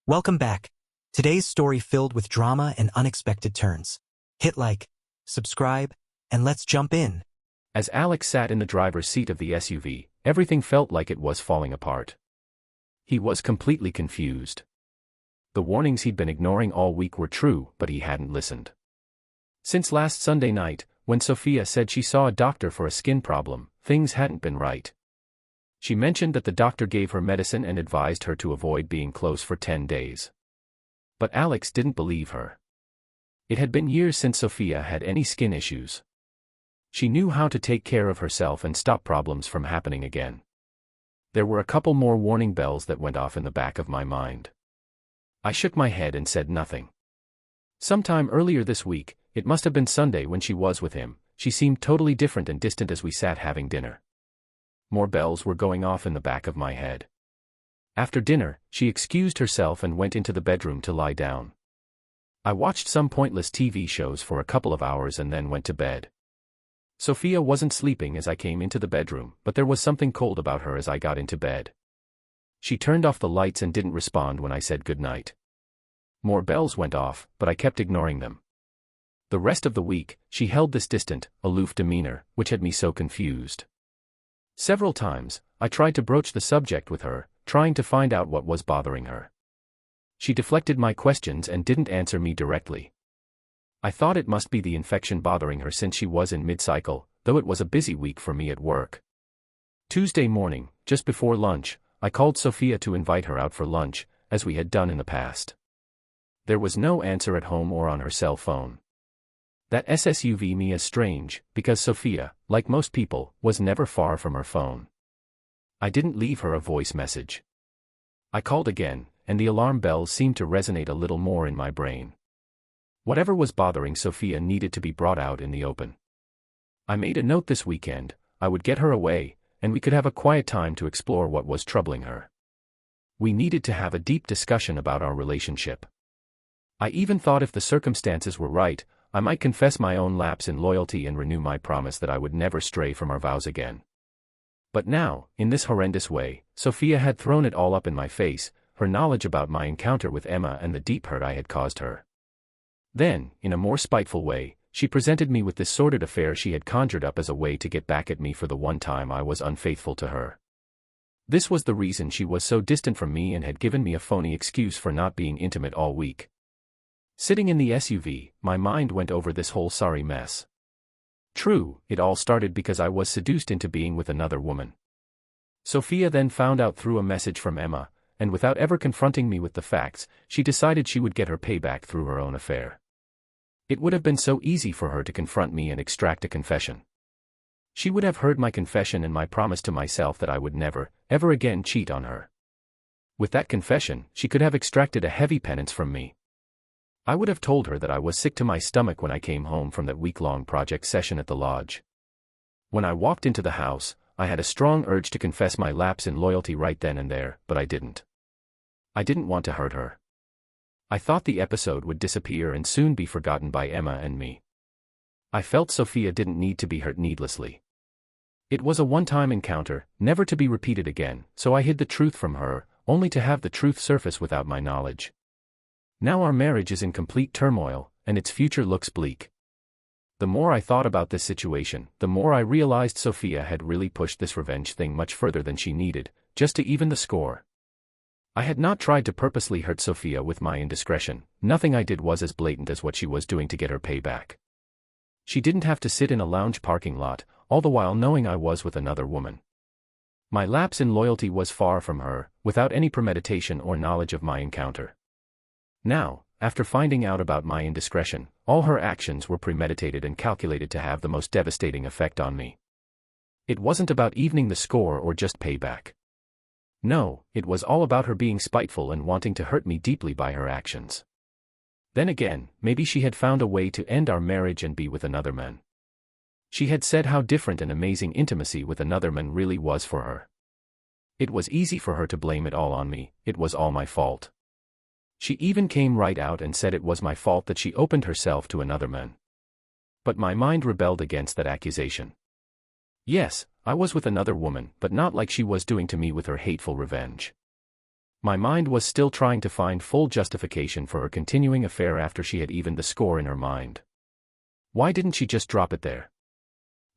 Welcome back. Today's story filled with drama and unexpected turns. Hit like, subscribe, and let's jump in. As Alex sat in the driver's seat of the SUV, everything felt like it was falling apart. He was completely confused. The warnings he'd been ignoring all week were true, but he hadn't listened. Since last Sunday night, when Sophia said she saw a doctor for a skin problem, things hadn't been right. She mentioned that the doctor gave her medicine and advised her to avoid being close for 10 days. But Alex didn't believe her. It had been years since Sophia had any skin issues. She knew how to take care of herself and stop problems from happening again. There were a couple more warning bells that went off in the back of my mind. I shook my head and said nothing. Sometime earlier this week, it must have been Sunday when she was with him, she seemed totally different and distant as we sat having dinner. More bells were going off in the back of my head. After dinner, she excused herself and went into the bedroom to lie down. I watched some pointless TV shows for a couple of hours and then went to bed. Sophia wasn't sleeping as I came into the bedroom, but there was something cold about her as I got into bed. She turned off the lights and didn't respond when I said goodnight. More bells went off, but I kept ignoring them. The rest of the week, she held this distant, aloof demeanor, which had me so confused. Several times, I tried to broach the subject with her, trying to find out what was bothering her. She deflected my questions and didn't answer me directly. I thought it must be the infection bothering her since she was in mid-cycle, though it was a busy week for me at work. Tuesday morning, just before lunch, I called Sophia to invite her out for lunch, as we had done in the past. There was no answer at home or on her cell phone. That SSUV me as strange, because Sophia, like most people, was never far from her phone. I didn't leave her a voice message. I called again, and the alarm bells seemed to resonate a little more in my brain. Whatever was bothering Sophia needed to be brought out in the open. I made a note this weekend, I would get her away, and we could have a quiet time to explore what was troubling her. We needed to have a deep discussion about our relationship. I even thought if the circumstances were right, I might confess my own lapse in loyalty and renew my promise that I would never stray from our vows again. But now, in this horrendous way, Sophia had thrown it all up in my face, her knowledge about my encounter with Emma and the deep hurt I had caused her. Then, in a more spiteful way, she presented me with this sordid affair she had conjured up as a way to get back at me for the one time I was unfaithful to her. This was the reason she was so distant from me and had given me a phony excuse for not being intimate all week. Sitting in the SUV, my mind went over this whole sorry mess. True, it all started because I was seduced into being with another woman. Sophia then found out through a message from Emma, and without ever confronting me with the facts, she decided she would get her payback through her own affair. It would have been so easy for her to confront me and extract a confession. She would have heard my confession and my promise to myself that I would never, ever again cheat on her. With that confession, she could have extracted a heavy penance from me. I would have told her that I was sick to my stomach when I came home from that week-long project session at the lodge. When I walked into the house, I had a strong urge to confess my lapse in loyalty right then and there, but I didn't. I didn't want to hurt her. I thought the episode would disappear and soon be forgotten by Emma and me. I felt Sophia didn't need to be hurt needlessly. It was a one-time encounter, never to be repeated again, so I hid the truth from her, only to have the truth surface without my knowledge. Now our marriage is in complete turmoil, and its future looks bleak. The more I thought about this situation, the more I realized Sophia had really pushed this revenge thing much further than she needed, just to even the score. I had not tried to purposely hurt Sophia with my indiscretion, nothing I did was as blatant as what she was doing to get her payback. She didn't have to sit in a lounge parking lot, all the while knowing I was with another woman. My lapse in loyalty was far from her, without any premeditation or knowledge of my encounter. Now, after finding out about my indiscretion, all her actions were premeditated and calculated to have the most devastating effect on me. It wasn't about evening the score or just payback. No, it was all about her being spiteful and wanting to hurt me deeply by her actions. Then again, maybe she had found a way to end our marriage and be with another man. She had said how different and amazing intimacy with another man really was for her. It was easy for her to blame it all on me, it was all my fault. She even came right out and said it was my fault that she opened herself to another man. But my mind rebelled against that accusation. Yes, I was with another woman, but not like she was doing to me with her hateful revenge. My mind was still trying to find full justification for her continuing affair after she had evened the score in her mind. Why didn't she just drop it there?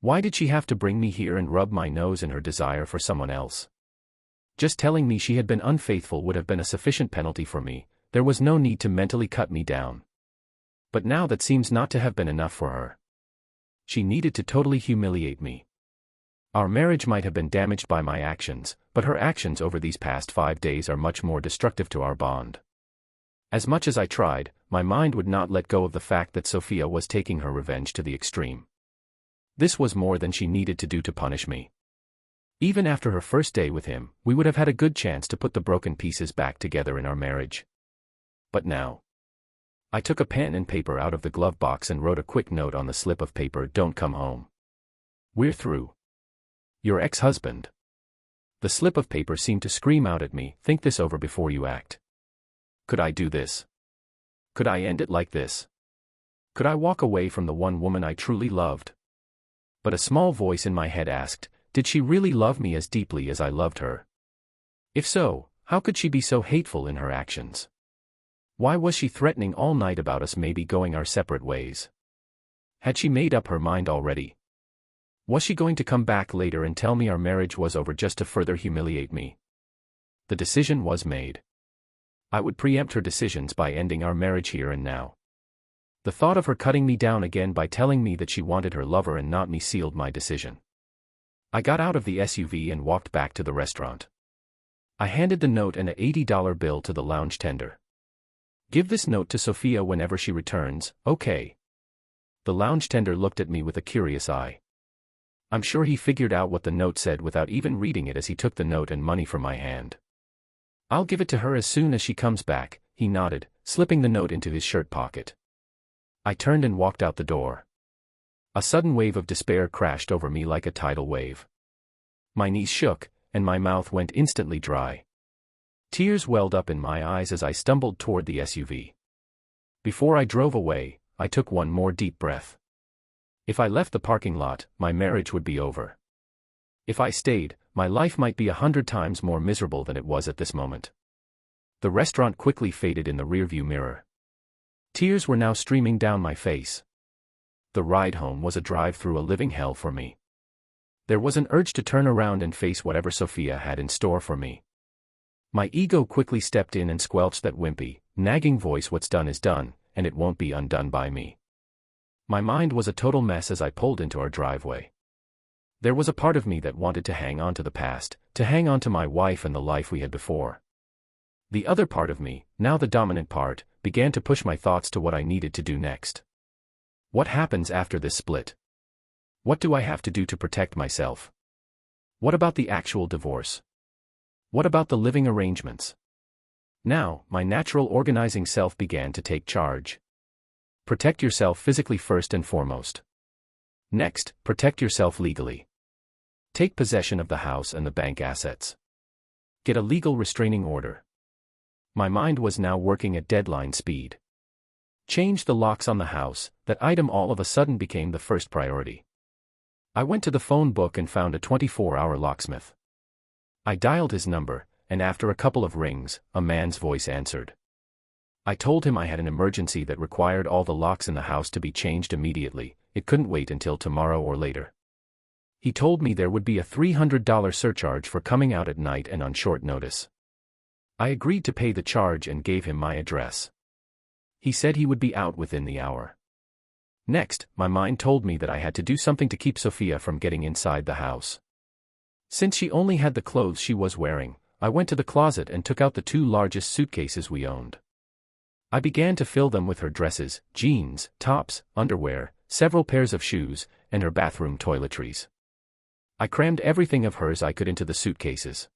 Why did she have to bring me here and rub my nose in her desire for someone else? Just telling me she had been unfaithful would have been a sufficient penalty for me. There was no need to mentally cut me down. But now that seems not to have been enough for her. She needed to totally humiliate me. Our marriage might have been damaged by my actions, but her actions over these past 5 days are much more destructive to our bond. As much as I tried, my mind would not let go of the fact that Sophia was taking her revenge to the extreme. This was more than she needed to do to punish me. Even after her first day with him, we would have had a good chance to put the broken pieces back together in our marriage. But now. I took a pen and paper out of the glove box and wrote a quick note on the slip of paper. Don't come home. We're through. Your ex-husband. The slip of paper seemed to scream out at me, think this over before you act. Could I do this? Could I end it like this? Could I walk away from the one woman I truly loved? But a small voice in my head asked, did she really love me as deeply as I loved her? If so, how could she be so hateful in her actions? Why was she threatening all night about us maybe going our separate ways? Had she made up her mind already? Was she going to come back later and tell me our marriage was over just to further humiliate me? The decision was made. I would preempt her decisions by ending our marriage here and now. The thought of her cutting me down again by telling me that she wanted her lover and not me sealed my decision. I got out of the SUV and walked back to the restaurant. I handed the note and a $80 bill to the lounge tender. Give this note to Sophia whenever she returns, okay? The lounge tender looked at me with a curious eye. I'm sure he figured out what the note said without even reading it as he took the note and money from my hand. I'll give it to her as soon as she comes back, he nodded, slipping the note into his shirt pocket. I turned and walked out the door. A sudden wave of despair crashed over me like a tidal wave. My knees shook, and my mouth went instantly dry. Tears welled up in my eyes as I stumbled toward the SUV. Before I drove away, I took one more deep breath. If I left the parking lot, my marriage would be over. If I stayed, my life might be 100 times more miserable than it was at this moment. The restaurant quickly faded in the rearview mirror. Tears were now streaming down my face. The ride home was a drive through a living hell for me. There was an urge to turn around and face whatever Sophia had in store for me. My ego quickly stepped in and squelched that wimpy, nagging voice, what's done is done, and it won't be undone by me. My mind was a total mess as I pulled into our driveway. There was a part of me that wanted to hang on to the past, to hang on to my wife and the life we had before. The other part of me, now the dominant part, began to push my thoughts to what I needed to do next. What happens after this split? What do I have to do to protect myself? What about the actual divorce? What about the living arrangements? Now, my natural organizing self began to take charge. Protect yourself physically first and foremost. Next, protect yourself legally. Take possession of the house and the bank assets. Get a legal restraining order. My mind was now working at deadline speed. Change the locks on the house. That item all of a sudden became the first priority. I went to the phone book and found a 24-hour locksmith. I dialed his number, and after a couple of rings, a man's voice answered. I told him I had an emergency that required all the locks in the house to be changed immediately. It couldn't wait until tomorrow or later. He told me there would be a $300 surcharge for coming out at night and on short notice. I agreed to pay the charge and gave him my address. He said he would be out within the hour. Next, my mind told me that I had to do something to keep Sophia from getting inside the house. Since she only had the clothes she was wearing, I went to the closet and took out the 2 largest suitcases we owned. I began to fill them with her dresses, jeans, tops, underwear, several pairs of shoes, and her bathroom toiletries. I crammed everything of hers I could into the suitcases.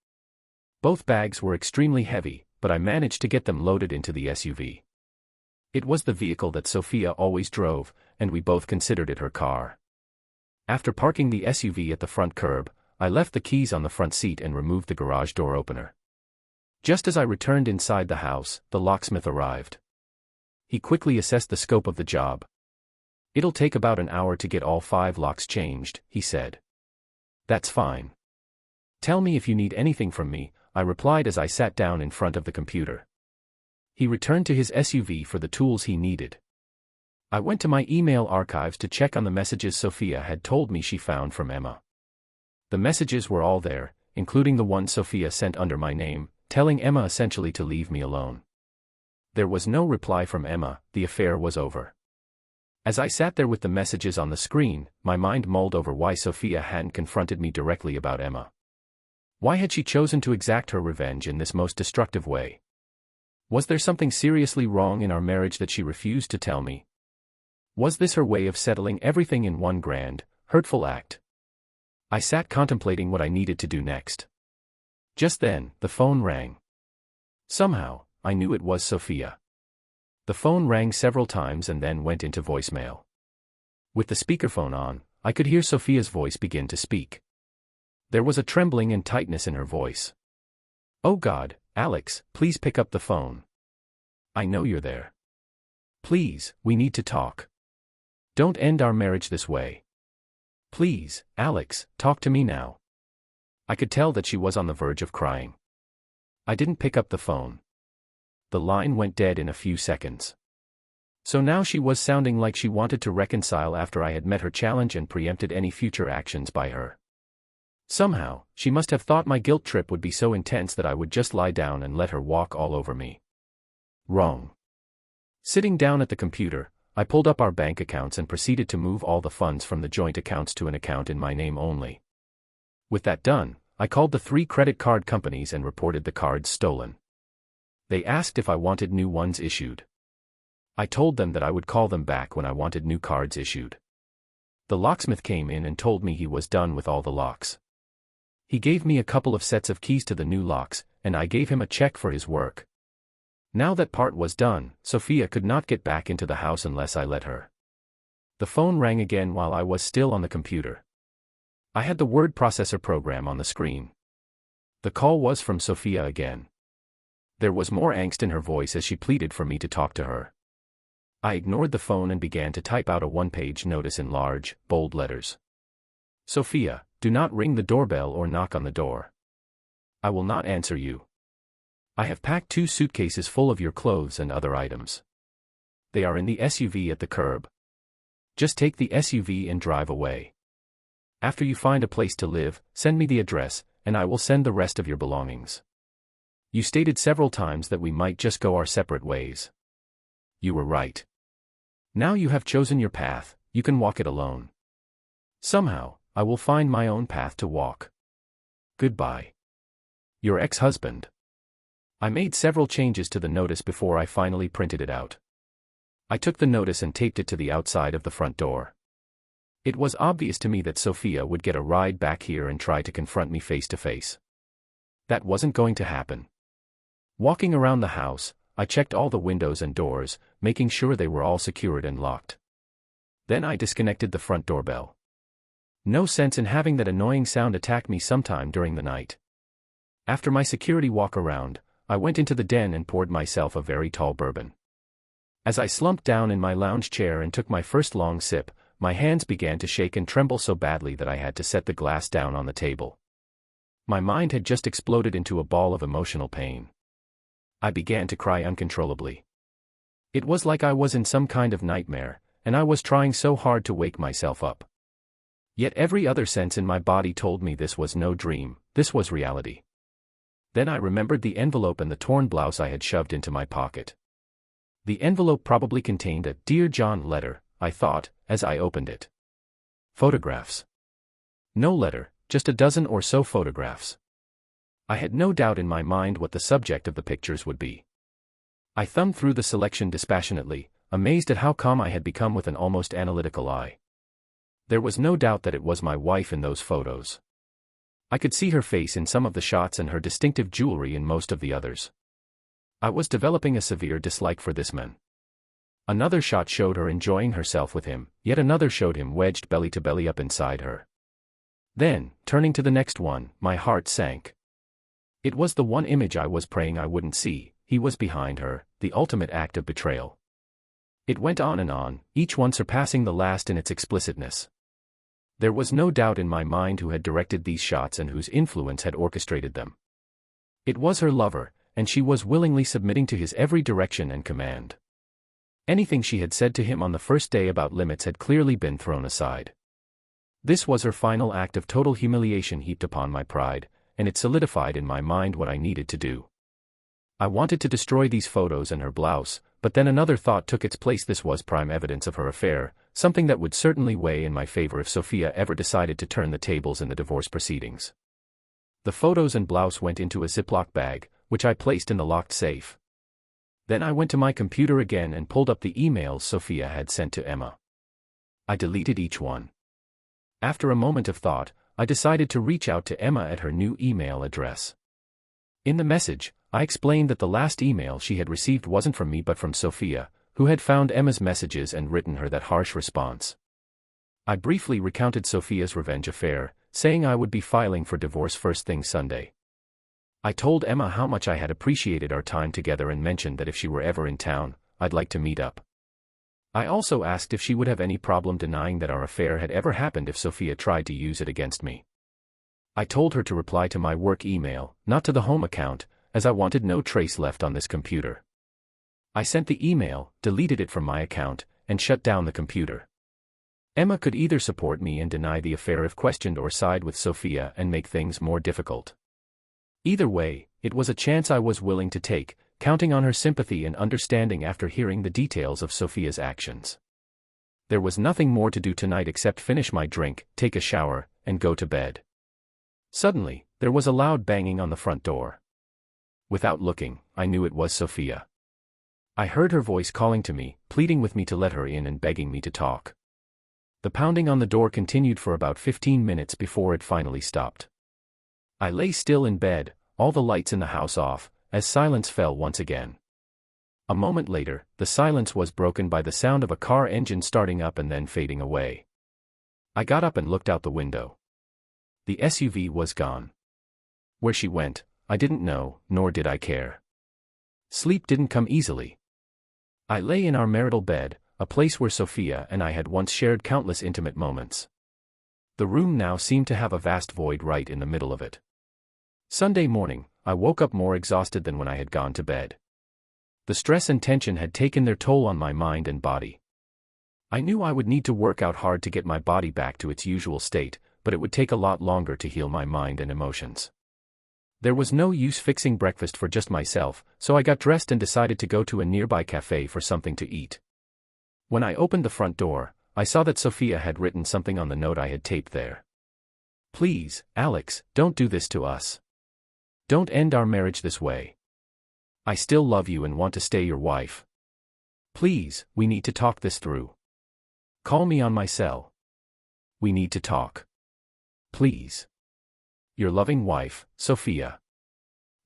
Both bags were extremely heavy, but I managed to get them loaded into the SUV. It was the vehicle that Sophia always drove, and we both considered it her car. After parking the SUV at the front curb, I left the keys on the front seat and removed the garage door opener. Just as I returned inside the house, the locksmith arrived. He quickly assessed the scope of the job. It'll take about an hour to get all 5 locks changed, he said. That's fine. Tell me if you need anything from me. I replied as I sat down in front of the computer. He returned to his SUV for the tools he needed. I went to my email archives to check on the messages Sophia had told me she found from Emma. The messages were all there, including the one Sophia sent under my name, telling Emma essentially to leave me alone. There was no reply from Emma. The affair was over. As I sat there with the messages on the screen, my mind mulled over why Sophia hadn't confronted me directly about Emma. Why had she chosen to exact her revenge in this most destructive way? Was there something seriously wrong in our marriage that she refused to tell me? Was this her way of settling everything in one grand, hurtful act? I sat contemplating what I needed to do next. Just then, the phone rang. Somehow, I knew it was Sophia. The phone rang several times and then went into voicemail. With the speakerphone on, I could hear Sophia's voice begin to speak. There was a trembling and tightness in her voice. "Oh God, Alex, please pick up the phone. I know you're there. Please, we need to talk. Don't end our marriage this way. Please, Alex, talk to me now." I could tell that she was on the verge of crying. I didn't pick up the phone. The line went dead in a few seconds. So now she was sounding like she wanted to reconcile after I had met her challenge and preempted any future actions by her. Somehow, she must have thought my guilt trip would be so intense that I would just lie down and let her walk all over me. Wrong. Sitting down at the computer, I pulled up our bank accounts and proceeded to move all the funds from the joint accounts to an account in my name only. With that done, I called the 3 credit card companies and reported the cards stolen. They asked if I wanted new ones issued. I told them that I would call them back when I wanted new cards issued. The locksmith came in and told me he was done with all the locks. He gave me a couple of sets of keys to the new locks, and I gave him a check for his work. Now that part was done, Sophia could not get back into the house unless I let her. The phone rang again while I was still on the computer. I had the word processor program on the screen. The call was from Sophia again. There was more angst in her voice as she pleaded for me to talk to her. I ignored the phone and began to type out a one-page notice in large, bold letters. "Sophia, do not ring the doorbell or knock on the door. I will not answer you. I have packed 2 suitcases full of your clothes and other items. They are in the SUV at the curb. Just take the SUV and drive away. After you find a place to live, send me the address, and I will send the rest of your belongings. You stated several times that we might just go our separate ways. You were right. Now you have chosen your path, you can walk it alone. Somehow, I will find my own path to walk. Goodbye. Your ex-husband." I made several changes to the notice before I finally printed it out. I took the notice and taped it to the outside of the front door. It was obvious to me that Sophia would get a ride back here and try to confront me face to face. That wasn't going to happen. Walking around the house, I checked all the windows and doors, making sure they were all secured and locked. Then I disconnected the front doorbell. No sense in having that annoying sound attack me sometime during the night. After my security walk around, I went into the den and poured myself a very tall bourbon. As I slumped down in my lounge chair and took my first long sip, my hands began to shake and tremble so badly that I had to set the glass down on the table. My mind had just exploded into a ball of emotional pain. I began to cry uncontrollably. It was like I was in some kind of nightmare, and I was trying so hard to wake myself up. Yet every other sense in my body told me this was no dream, this was reality. Then I remembered the envelope and the torn blouse I had shoved into my pocket. The envelope probably contained a "Dear John" letter, I thought, as I opened it. Photographs. No letter, just a dozen or so photographs. I had no doubt in my mind what the subject of the pictures would be. I thumbed through the selection dispassionately, amazed at how calm I had become with an almost analytical eye. There was no doubt that it was my wife in those photos. I could see her face in some of the shots and her distinctive jewelry in most of the others. I was developing a severe dislike for this man. Another shot showed her enjoying herself with him, yet another showed him wedged belly to belly up inside her. Then, turning to the next one, my heart sank. It was the one image I was praying I wouldn't see. He was behind her, the ultimate act of betrayal. It went on, each one surpassing the last in its explicitness. There was no doubt in my mind who had directed these shots and whose influence had orchestrated them. It was her lover, and she was willingly submitting to his every direction and command. Anything she had said to him on the first day about limits had clearly been thrown aside. This was her final act of total humiliation heaped upon my pride, and it solidified in my mind what I needed to do. I wanted to destroy these photos and her blouse, but then another thought took its place. This was prime evidence of her affair, something that would certainly weigh in my favor if Sophia ever decided to turn the tables in the divorce proceedings. The photos and blouse went into a Ziploc bag, which I placed in the locked safe. Then I went to my computer again and pulled up the emails Sophia had sent to Emma. I deleted each one. After a moment of thought, I decided to reach out to Emma at her new email address. In the message, I explained that the last email she had received wasn't from me but from Sophia, who had found Emma's messages and written her that harsh response. I briefly recounted Sophia's revenge affair, saying I would be filing for divorce first thing Sunday. I told Emma how much I had appreciated our time together and mentioned that if she were ever in town, I'd like to meet up. I also asked if she would have any problem denying that our affair had ever happened if Sophia tried to use it against me. I told her to reply to my work email, not to the home account, as I wanted no trace left on this computer. I sent the email, deleted it from my account, and shut down the computer. Emma could either support me and deny the affair if questioned or side with Sophia and make things more difficult. Either way, it was a chance I was willing to take, counting on her sympathy and understanding after hearing the details of Sophia's actions. There was nothing more to do tonight except finish my drink, take a shower, and go to bed. Suddenly, there was a loud banging on the front door. Without looking, I knew it was Sophia. I heard her voice calling to me, pleading with me to let her in and begging me to talk. The pounding on the door continued for about 15 minutes before it finally stopped. I lay still in bed, all the lights in the house off, as silence fell once again. A moment later, the silence was broken by the sound of a car engine starting up and then fading away. I got up and looked out the window. The SUV was gone. Where she went, I didn't know, nor did I care. Sleep didn't come easily. I lay in our marital bed, a place where Sophia and I had once shared countless intimate moments. The room now seemed to have a vast void right in the middle of it. Sunday morning, I woke up more exhausted than when I had gone to bed. The stress and tension had taken their toll on my mind and body. I knew I would need to work out hard to get my body back to its usual state, but it would take a lot longer to heal my mind and emotions. There was no use fixing breakfast for just myself, so I got dressed and decided to go to a nearby cafe for something to eat. When I opened the front door, I saw that Sophia had written something on the note I had taped there. "Please, Alex, don't do this to us. Don't end our marriage this way. I still love you and want to stay your wife. Please, we need to talk this through. Call me on my cell. We need to talk. Please. Your loving wife, Sophia."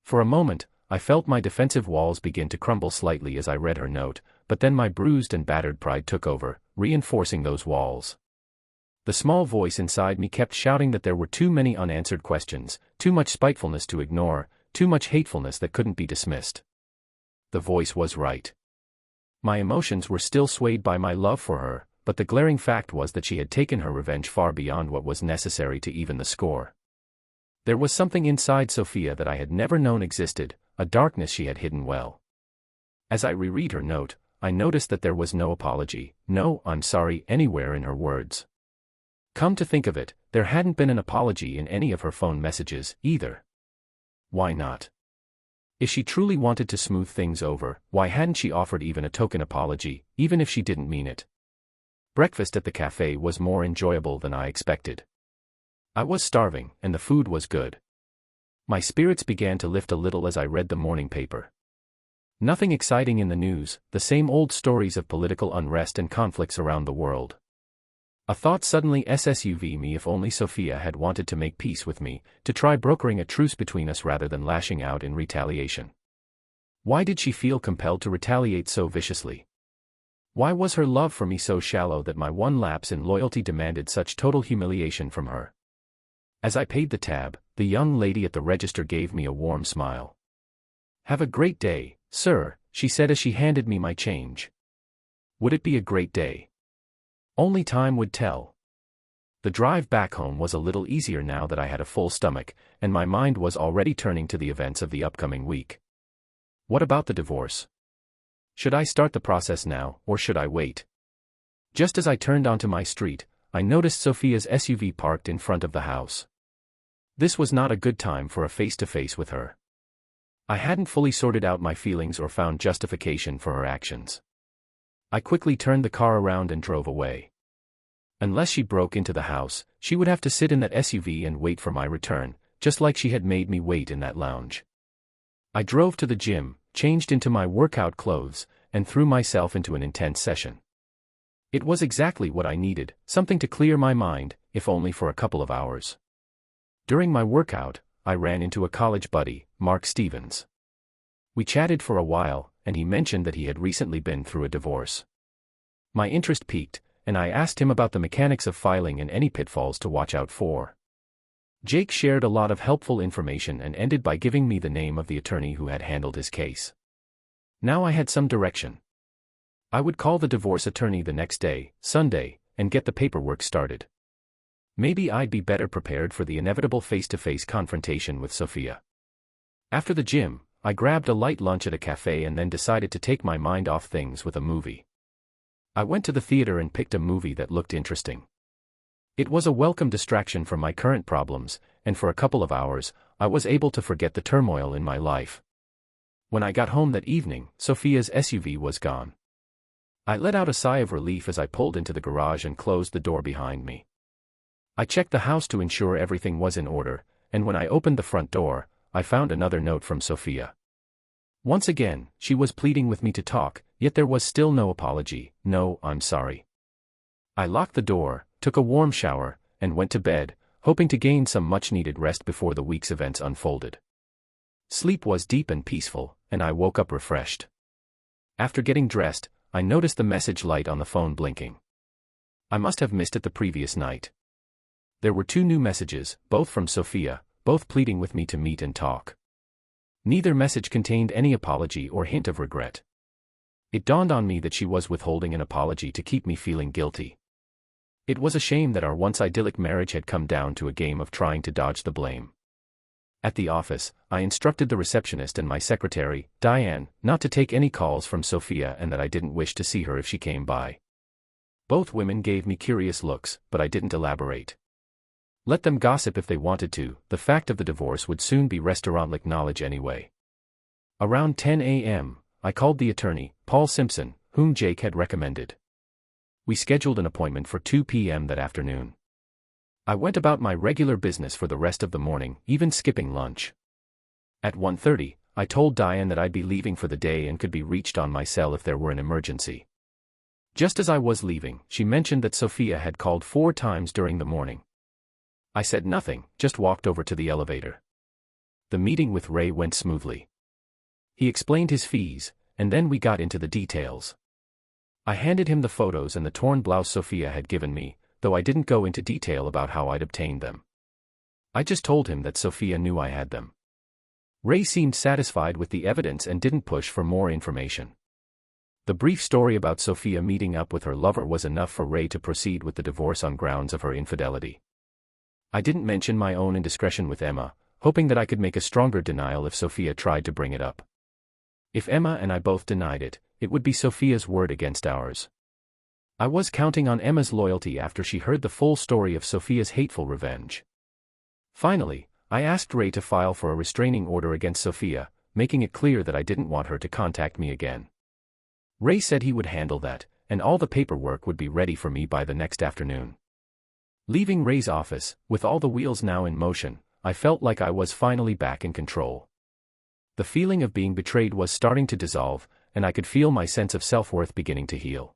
For a moment, I felt my defensive walls begin to crumble slightly as I read her note, but then my bruised and battered pride took over, reinforcing those walls. The small voice inside me kept shouting that there were too many unanswered questions, too much spitefulness to ignore, too much hatefulness that couldn't be dismissed. The voice was right. My emotions were still swayed by my love for her, but the glaring fact was that she had taken her revenge far beyond what was necessary to even the score. There was something inside Sophia that I had never known existed, a darkness she had hidden well. As I reread her note, I noticed that there was no apology, no "I'm sorry" anywhere in her words. Come to think of it, there hadn't been an apology in any of her phone messages, either. Why not? If she truly wanted to smooth things over, why hadn't she offered even a token apology, even if she didn't mean it? Breakfast at the cafe was more enjoyable than I expected. I was starving, and the food was good. My spirits began to lift a little as I read the morning paper. Nothing exciting in the news, the same old stories of political unrest and conflicts around the world. A thought suddenly SSUV me: if only Sophia had wanted to make peace with me, to try brokering a truce between us rather than lashing out in retaliation. Why did she feel compelled to retaliate so viciously? Why was her love for me so shallow that my one lapse in loyalty demanded such total humiliation from her? As I paid the tab, the young lady at the register gave me a warm smile. "Have a great day, sir," she said as she handed me my change. Would it be a great day? Only time would tell. The drive back home was a little easier now that I had a full stomach, and my mind was already turning to the events of the upcoming week. What about the divorce? Should I start the process now, or should I wait? Just as I turned onto my street, I noticed Sophia's SUV parked in front of the house. This was not a good time for a face-to-face with her. I hadn't fully sorted out my feelings or found justification for her actions. I quickly turned the car around and drove away. Unless she broke into the house, she would have to sit in that SUV and wait for my return, just like she had made me wait in that lounge. I drove to the gym, changed into my workout clothes, and threw myself into an intense session. It was exactly what I needed, something to clear my mind, if only for a couple of hours. During my workout, I ran into a college buddy, Mark Stevens. We chatted for a while, and he mentioned that he had recently been through a divorce. My interest piqued, and I asked him about the mechanics of filing and any pitfalls to watch out for. Jake shared a lot of helpful information and ended by giving me the name of the attorney who had handled his case. Now I had some direction. I would call the divorce attorney the next day, Sunday, and get the paperwork started. Maybe I'd be better prepared for the inevitable face-to-face confrontation with Sophia. After the gym, I grabbed a light lunch at a cafe and then decided to take my mind off things with a movie. I went to the theater and picked a movie that looked interesting. It was a welcome distraction from my current problems, and for a couple of hours, I was able to forget the turmoil in my life. When I got home that evening, Sophia's SUV was gone. I let out a sigh of relief as I pulled into the garage and closed the door behind me. I checked the house to ensure everything was in order, and when I opened the front door, I found another note from Sophia. Once again, she was pleading with me to talk, yet there was still no apology, no "I'm sorry." I locked the door, took a warm shower, and went to bed, hoping to gain some much-needed rest before the week's events unfolded. Sleep was deep and peaceful, and I woke up refreshed. After getting dressed, I noticed the message light on the phone blinking. I must have missed it the previous night. There were 2 new messages, both from Sophia, both pleading with me to meet and talk. Neither message contained any apology or hint of regret. It dawned on me that she was withholding an apology to keep me feeling guilty. It was a shame that our once idyllic marriage had come down to a game of trying to dodge the blame. At the office, I instructed the receptionist and my secretary, Diane, not to take any calls from Sophia and that I didn't wish to see her if she came by. Both women gave me curious looks, but I didn't elaborate. Let them gossip if they wanted to, the fact of the divorce would soon be restaurant-like knowledge anyway. Around 10 a.m., I called the attorney, Paul Simpson, whom Jake had recommended. We scheduled an appointment for 2 p.m. that afternoon. I went about my regular business for the rest of the morning, even skipping lunch. At 1:30, I told Diane that I'd be leaving for the day and could be reached on my cell if there were an emergency. Just as I was leaving, she mentioned that Sophia had called 4 times during the morning. I said nothing, just walked over to the elevator. The meeting with Ray went smoothly. He explained his fees, and then we got into the details. I handed him the photos and the torn blouse Sophia had given me, though I didn't go into detail about how I'd obtained them. I just told him that Sophia knew I had them. Ray seemed satisfied with the evidence and didn't push for more information. The brief story about Sophia meeting up with her lover was enough for Ray to proceed with the divorce on grounds of her infidelity. I didn't mention my own indiscretion with Emma, hoping that I could make a stronger denial if Sophia tried to bring it up. If Emma and I both denied it, it would be Sophia's word against ours. I was counting on Emma's loyalty after she heard the full story of Sophia's hateful revenge. Finally, I asked Ray to file for a restraining order against Sophia, making it clear that I didn't want her to contact me again. Ray said he would handle that, and all the paperwork would be ready for me by the next afternoon. Leaving Ray's office, with all the wheels now in motion, I felt like I was finally back in control. The feeling of being betrayed was starting to dissolve, and I could feel my sense of self-worth beginning to heal.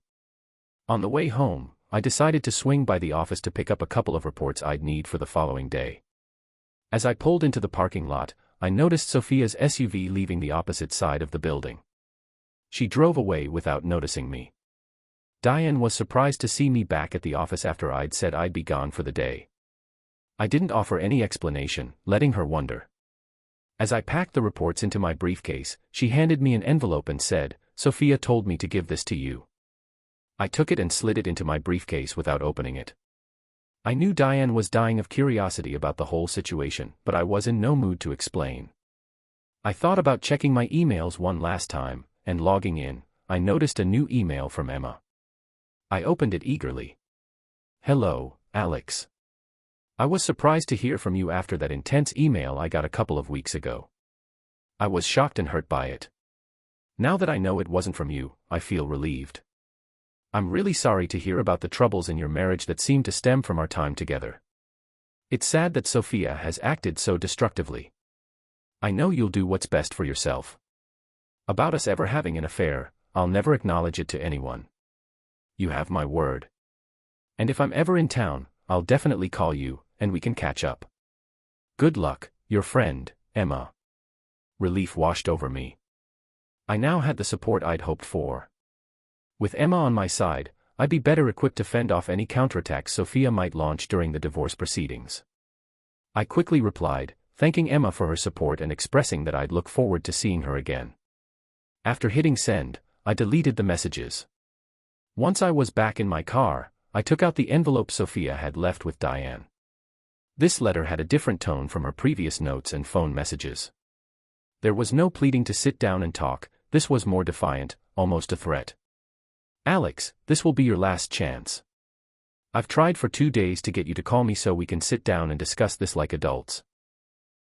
On the way home, I decided to swing by the office to pick up a couple of reports I'd need for the following day. As I pulled into the parking lot, I noticed Sophia's SUV leaving the opposite side of the building. She drove away without noticing me. Diane was surprised to see me back at the office after I'd said I'd be gone for the day. I didn't offer any explanation, letting her wonder. As I packed the reports into my briefcase, she handed me an envelope and said, "Sophia told me to give this to you." I took it and slid it into my briefcase without opening it. I knew Diane was dying of curiosity about the whole situation, but I was in no mood to explain. I thought about checking my emails one last time, and logging in, I noticed a new email from Emma. I opened it eagerly. "Hello, Alex. I was surprised to hear from you after that intense email I got a couple of weeks ago. I was shocked and hurt by it. Now that I know it wasn't from you, I feel relieved. I'm really sorry to hear about the troubles in your marriage that seem to stem from our time together. It's sad that Sophia has acted so destructively. I know you'll do what's best for yourself. About us ever having an affair, I'll never acknowledge it to anyone. You have my word. And if I'm ever in town, I'll definitely call you, and we can catch up. Good luck, your friend, Emma." Relief washed over me. I now had the support I'd hoped for. With Emma on my side, I'd be better equipped to fend off any counterattacks Sophia might launch during the divorce proceedings. I quickly replied, thanking Emma for her support and expressing that I'd look forward to seeing her again. After hitting send, I deleted the messages. Once I was back in my car, I took out the envelope Sophia had left with Diane. This letter had a different tone from her previous notes and phone messages. There was no pleading to sit down and talk, this was more defiant, almost a threat. "Alex, this will be your last chance. I've tried for 2 days to get you to call me so we can sit down and discuss this like adults.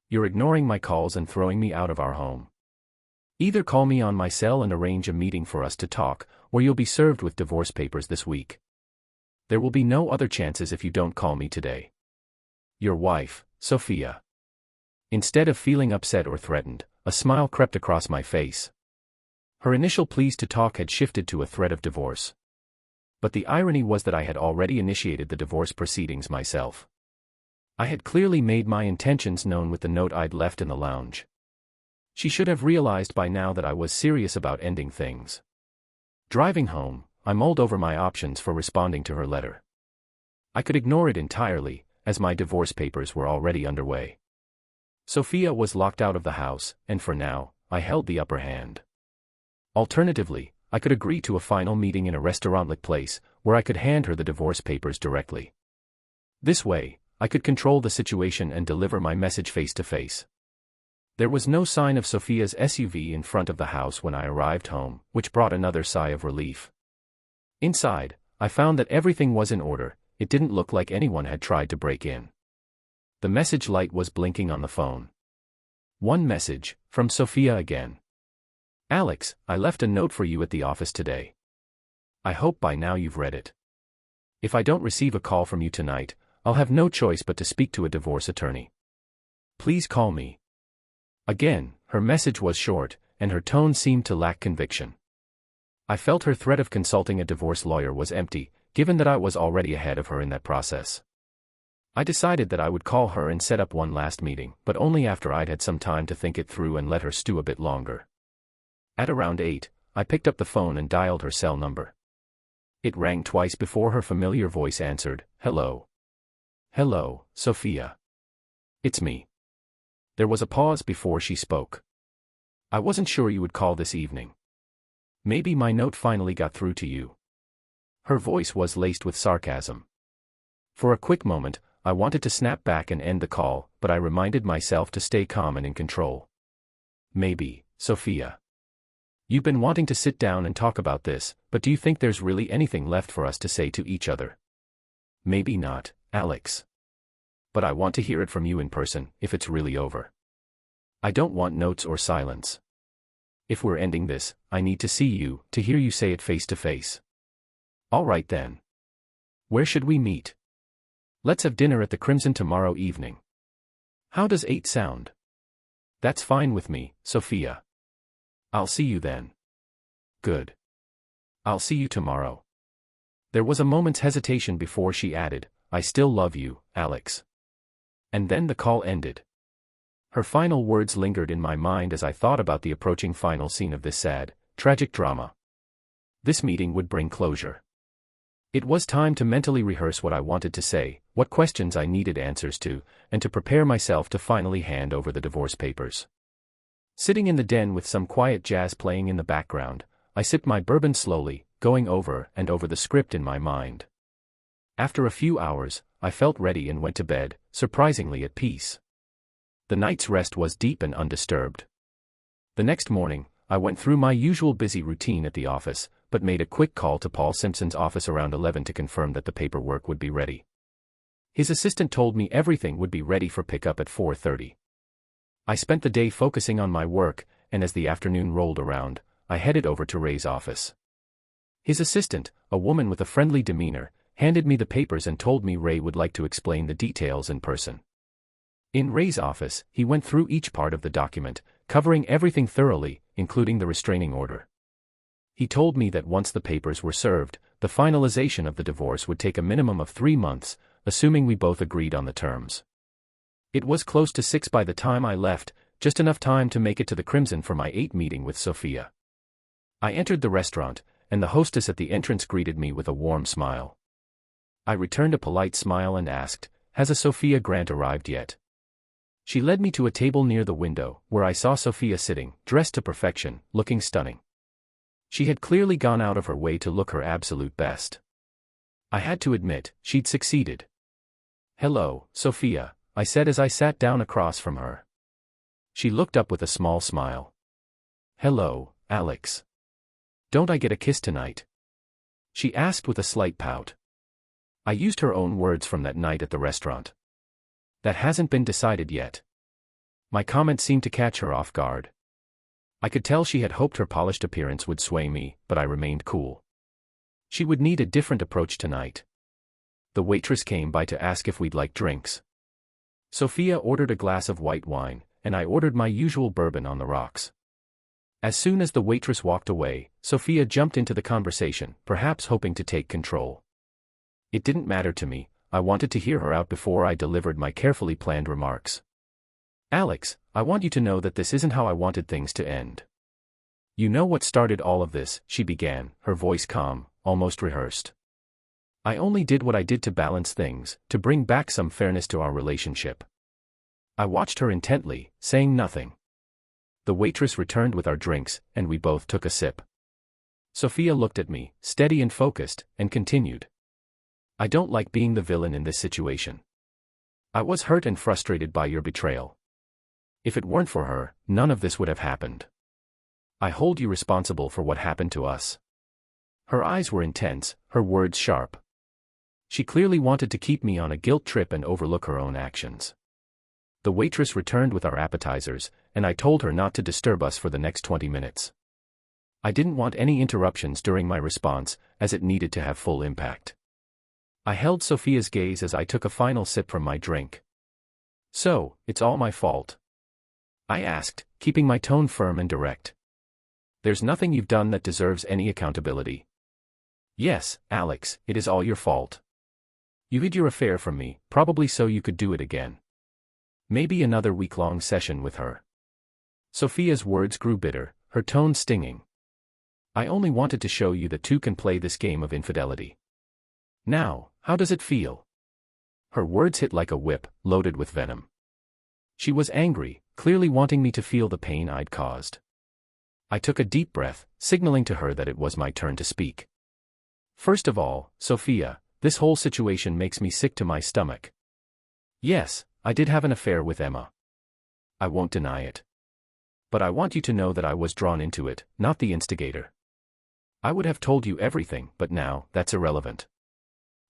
You're ignoring my calls and throwing me out of our home. Either call me on my cell and arrange a meeting for us to talk, or you'll be served with divorce papers this week. There will be no other chances if you don't call me today. Your wife, Sophia." Instead of feeling upset or threatened, a smile crept across my face. Her initial pleas to talk had shifted to a threat of divorce. But the irony was that I had already initiated the divorce proceedings myself. I had clearly made my intentions known with the note I'd left in the lounge. She should have realized by now that I was serious about ending things. Driving home, I mulled over my options for responding to her letter. I could ignore it entirely, as my divorce papers were already underway. Sophia was locked out of the house, and for now, I held the upper hand. Alternatively, I could agree to a final meeting in a restaurant-like place, where I could hand her the divorce papers directly. This way, I could control the situation and deliver my message face to face. There was no sign of Sophia's SUV in front of the house when I arrived home, which brought another sigh of relief. Inside, I found that everything was in order, it didn't look like anyone had tried to break in. The message light was blinking on the phone. One message, from Sophia again. "Alex, I left a note for you at the office today. I hope by now you've read it. If I don't receive a call from you tonight, I'll have no choice but to speak to a divorce attorney. Please call me." Again, her message was short, and her tone seemed to lack conviction. I felt her threat of consulting a divorce lawyer was empty, given that I was already ahead of her in that process. I decided that I would call her and set up one last meeting, but only after I'd had some time to think it through and let her stew a bit longer. At around 8, I picked up the phone and dialed her cell number. It rang twice before her familiar voice answered, "Hello." "Hello, Sophia. It's me." There was a pause before she spoke. "I wasn't sure you would call this evening. Maybe my note finally got through to you." Her voice was laced with sarcasm. For a quick moment, I wanted to snap back and end the call, but I reminded myself to stay calm and in control. "Maybe, Sophia. You've been wanting to sit down and talk about this, but do you think there's really anything left for us to say to each other?" "Maybe not, Alex. But I want to hear it from you in person, if it's really over. I don't want notes or silence. If we're ending this, I need to see you, to hear you say it face to face." "All right then. Where should we meet?" "Let's have dinner at the Crimson tomorrow evening." "How does 8 sound?" "That's fine with me, Sophia. I'll see you then." "Good. I'll see you tomorrow." There was a moment's hesitation before she added, "I still love you, Alex." And then the call ended. Her final words lingered in my mind as I thought about the approaching final scene of this sad, tragic drama. This meeting would bring closure. It was time to mentally rehearse what I wanted to say, what questions I needed answers to, and to prepare myself to finally hand over the divorce papers. Sitting in the den with some quiet jazz playing in the background, I sipped my bourbon slowly, going over and over the script in my mind. After a few hours, I felt ready and went to bed, surprisingly at peace. The night's rest was deep and undisturbed. The next morning, I went through my usual busy routine at the office, but made a quick call to Paul Simpson's office around 11 to confirm that the paperwork would be ready. His assistant told me everything would be ready for pickup at 4:30. I spent the day focusing on my work, and as the afternoon rolled around, I headed over to Ray's office. His assistant, a woman with a friendly demeanor, handed me the papers and told me Ray would like to explain the details in person. In Ray's office, he went through each part of the document, covering everything thoroughly, including the restraining order. He told me that once the papers were served, the finalization of the divorce would take a minimum of 3 months, assuming we both agreed on the terms. It was close to 6 by the time I left, just enough time to make it to the Crimson for my 8 meeting with Sophia. I entered the restaurant, and the hostess at the entrance greeted me with a warm smile. I returned a polite smile and asked, "Has a Sophia Grant arrived yet?" She led me to a table near the window, where I saw Sophia sitting, dressed to perfection, looking stunning. She had clearly gone out of her way to look her absolute best. I had to admit, she'd succeeded. "Hello, Sophia," I said as I sat down across from her. She looked up with a small smile. "Hello, Alex. Don't I get a kiss tonight?" she asked with a slight pout. I used her own words from that night at the restaurant. "That hasn't been decided yet." My comment seemed to catch her off guard. I could tell she had hoped her polished appearance would sway me, but I remained cool. She would need a different approach tonight. The waitress came by to ask if we'd like drinks. Sophia ordered a glass of white wine, and I ordered my usual bourbon on the rocks. As soon as the waitress walked away, Sophia jumped into the conversation, perhaps hoping to take control. It didn't matter to me. I wanted to hear her out before I delivered my carefully planned remarks. "Alex, I want you to know that this isn't how I wanted things to end. You know what started all of this," she began, her voice calm, almost rehearsed. "I only did what I did to balance things, to bring back some fairness to our relationship." I watched her intently, saying nothing. The waitress returned with our drinks, and we both took a sip. Sophia looked at me, steady and focused, and continued. "I don't like being the villain in this situation. I was hurt and frustrated by your betrayal. If it weren't for her, none of this would have happened. I hold you responsible for what happened to us." Her eyes were intense, her words sharp. She clearly wanted to keep me on a guilt trip and overlook her own actions. The waitress returned with our appetizers, and I told her not to disturb us for the next 20 minutes. I didn't want any interruptions during my response, as it needed to have full impact. I held Sophia's gaze as I took a final sip from my drink. "So, it's all my fault?" I asked, keeping my tone firm and direct. "There's nothing you've done that deserves any accountability." "Yes, Alex, it is all your fault. You hid your affair from me, probably so you could do it again. Maybe another week-long session with her." Sophia's words grew bitter, her tone stinging. "I only wanted to show you that two can play this game of infidelity. Now, how does it feel?" Her words hit like a whip, loaded with venom. She was angry, clearly wanting me to feel the pain I'd caused. I took a deep breath, signaling to her that it was my turn to speak. "First of all, Sophia, this whole situation makes me sick to my stomach. Yes, I did have an affair with Emma. I won't deny it. But I want you to know that I was drawn into it, not the instigator. I would have told you everything, but now, that's irrelevant."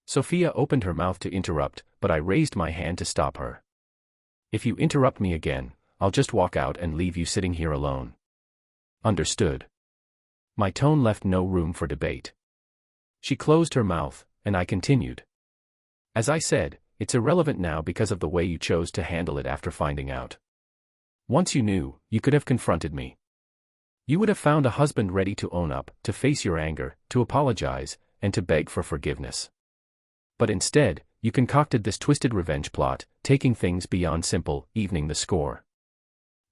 Sophia opened her mouth to interrupt, but I raised my hand to stop her. "If you interrupt me again, I'll just walk out and leave you sitting here alone." "Understood." My tone left no room for debate. She closed her mouth, and I continued. "As I said, it's irrelevant now because of the way you chose to handle it after finding out. Once you knew, you could have confronted me. You would have found a husband ready to own up, to face your anger, to apologize, and to beg for forgiveness. But instead, you concocted this twisted revenge plot, taking things beyond simple, evening the score.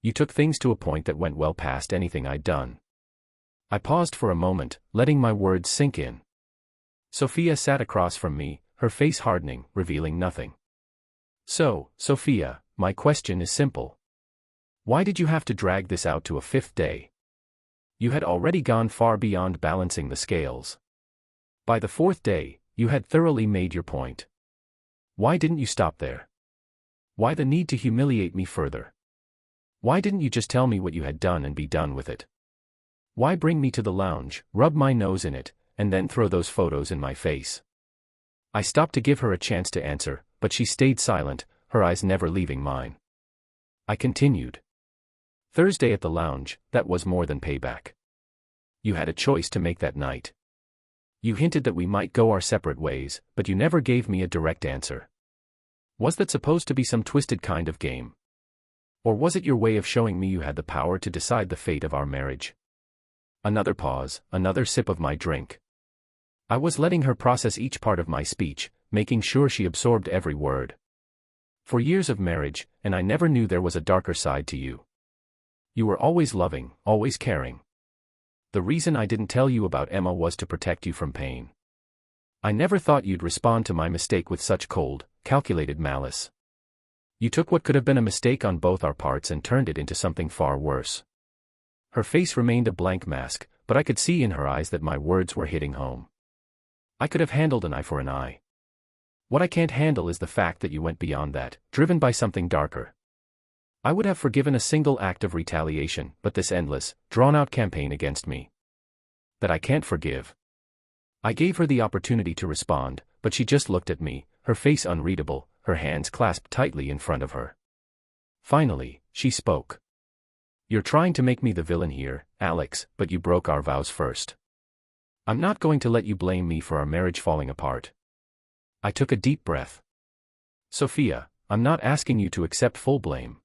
You took things to a point that went well past anything I'd done." I paused for a moment, letting my words sink in. Sophia sat across from me, her face hardening, revealing nothing. "So, Sophia, my question is simple. Why did you have to drag this out to a 5th day? You had already gone far beyond balancing the scales. By the 4th day, you had thoroughly made your point. Why didn't you stop there? Why the need to humiliate me further? Why didn't you just tell me what you had done and be done with it? Why bring me to the lounge, rub my nose in it, and then throw those photos in my face? I stopped to give her a chance to answer, but she stayed silent, her eyes never leaving mine. I continued. Thursday at the lounge, that was more than payback. You had a choice to make that night. You hinted that we might go our separate ways, but you never gave me a direct answer. Was that supposed to be some twisted kind of game? Or was it your way of showing me you had the power to decide the fate of our marriage? Another pause, another sip of my drink. I was letting her process each part of my speech, making sure she absorbed every word. For years of marriage, and I never knew there was a darker side to you. You were always loving, always caring. The reason I didn't tell you about Emma was to protect you from pain. I never thought you'd respond to my mistake with such cold, calculated malice. You took what could have been a mistake on both our parts and turned it into something far worse. Her face remained a blank mask, but I could see in her eyes that my words were hitting home. I could have handled an eye for an eye. What I can't handle is the fact that you went beyond that, driven by something darker. I would have forgiven a single act of retaliation, but this endless, drawn-out campaign against me. That I can't forgive. I gave her the opportunity to respond, but she just looked at me, her face unreadable, her hands clasped tightly in front of her. Finally, she spoke. You're trying to make me the villain here, Alex, but you broke our vows first. I'm not going to let you blame me for our marriage falling apart. I took a deep breath. Sophia, I'm not asking you to accept full blame.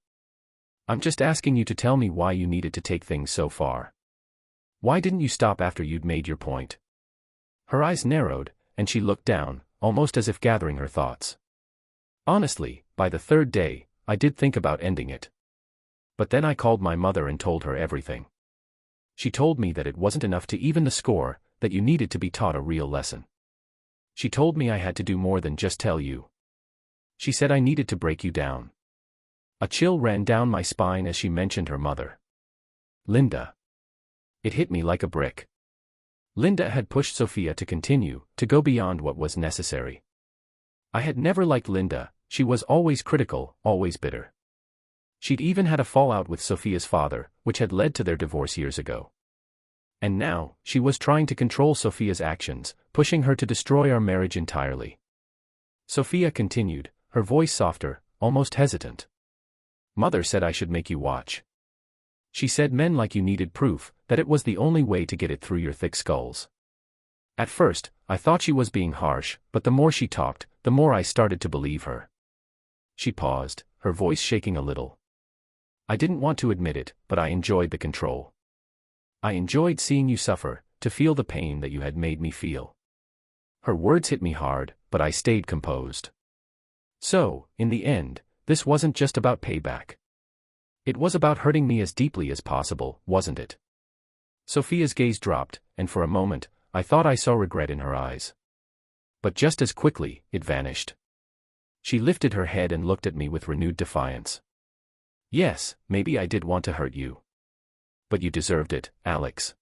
I'm just asking you to tell me why you needed to take things so far. Why didn't you stop after you'd made your point? Her eyes narrowed, and she looked down, almost as if gathering her thoughts. Honestly, by the third day, I did think about ending it. But then I called my mother and told her everything. She told me that it wasn't enough to even the score, that you needed to be taught a real lesson. She told me I had to do more than just tell you. She said I needed to break you down. A chill ran down my spine as she mentioned her mother. Linda. It hit me like a brick. Linda had pushed Sophia to continue, to go beyond what was necessary. I had never liked Linda, she was always critical, always bitter. She'd even had a fallout with Sophia's father, which had led to their divorce years ago. And now, she was trying to control Sophia's actions, pushing her to destroy our marriage entirely. Sophia continued, her voice softer, almost hesitant. Mother said I should make you watch. She said men like you needed proof, that it was the only way to get it through your thick skulls. At first, I thought she was being harsh, but the more she talked, the more I started to believe her. She paused, her voice shaking a little. I didn't want to admit it, but I enjoyed the control. I enjoyed seeing you suffer, to feel the pain that you had made me feel. Her words hit me hard, but I stayed composed. So, in the end, this wasn't just about payback. It was about hurting me as deeply as possible, wasn't it? Sophia's gaze dropped, and for a moment, I thought I saw regret in her eyes. But just as quickly, it vanished. She lifted her head and looked at me with renewed defiance. Yes, maybe I did want to hurt you. But you deserved it, Alex.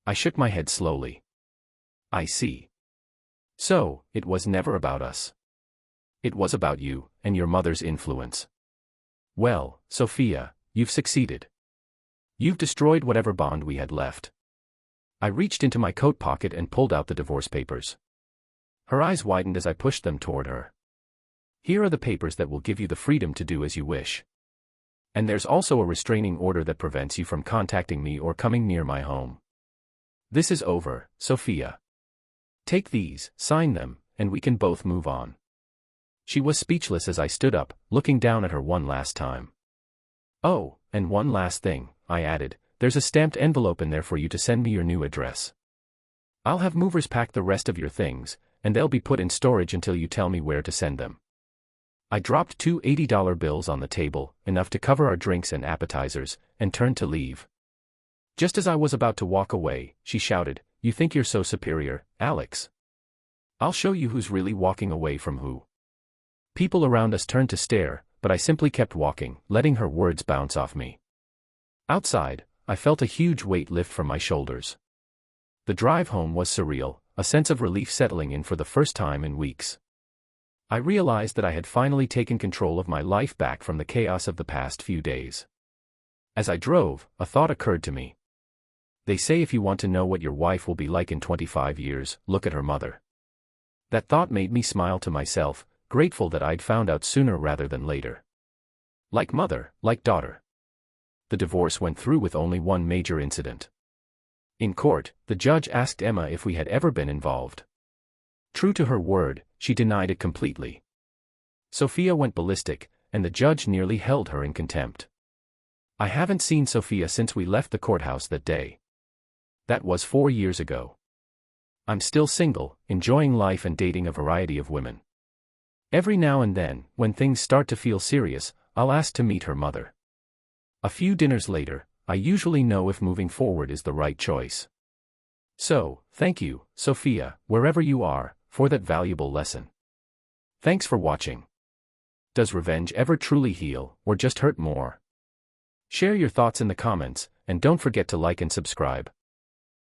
I shook my head slowly. I see. So, it was never about us. It was about you, and your mother's influence. Well, Sophia, you've succeeded. You've destroyed whatever bond we had left. I reached into my coat pocket and pulled out the divorce papers. Her eyes widened as I pushed them toward her. Here are the papers that will give you the freedom to do as you wish. And there's also a restraining order that prevents you from contacting me or coming near my home. This is over, Sophia. Take these, sign them, and we can both move on. She was speechless as I stood up, looking down at her one last time. Oh, and one last thing, I added, there's a stamped envelope in there for you to send me your new address. I'll have movers pack the rest of your things, and they'll be put in storage until you tell me where to send them. I dropped two $80 bills on the table, enough to cover our drinks and appetizers, and turned to leave. Just as I was about to walk away, she shouted, "You think you're so superior, Alex? I'll show you who's really walking away from who." People around us turned to stare, but I simply kept walking, letting her words bounce off me. Outside, I felt a huge weight lift from my shoulders. The drive home was surreal, a sense of relief settling in for the first time in weeks. I realized that I had finally taken control of my life back from the chaos of the past few days. As I drove, a thought occurred to me. They say if you want to know what your wife will be like in 25 years, look at her mother. That thought made me smile to myself, grateful that I'd found out sooner rather than later. Like mother, like daughter. The divorce went through with only one major incident. In court, the judge asked Emma if we had ever been involved. True to her word, she denied it completely. Sophia went ballistic, and the judge nearly held her in contempt. I haven't seen Sophia since we left the courthouse that day. That was 4 years ago. I'm still single, enjoying life and dating a variety of women. Every now and then, when things start to feel serious, I'll ask to meet her mother. A few dinners later, I usually know if moving forward is the right choice. So, thank you, Sophia, wherever you are, for that valuable lesson. Thanks for watching. Does revenge ever truly heal, or just hurt more? Share your thoughts in the comments, and don't forget to like and subscribe.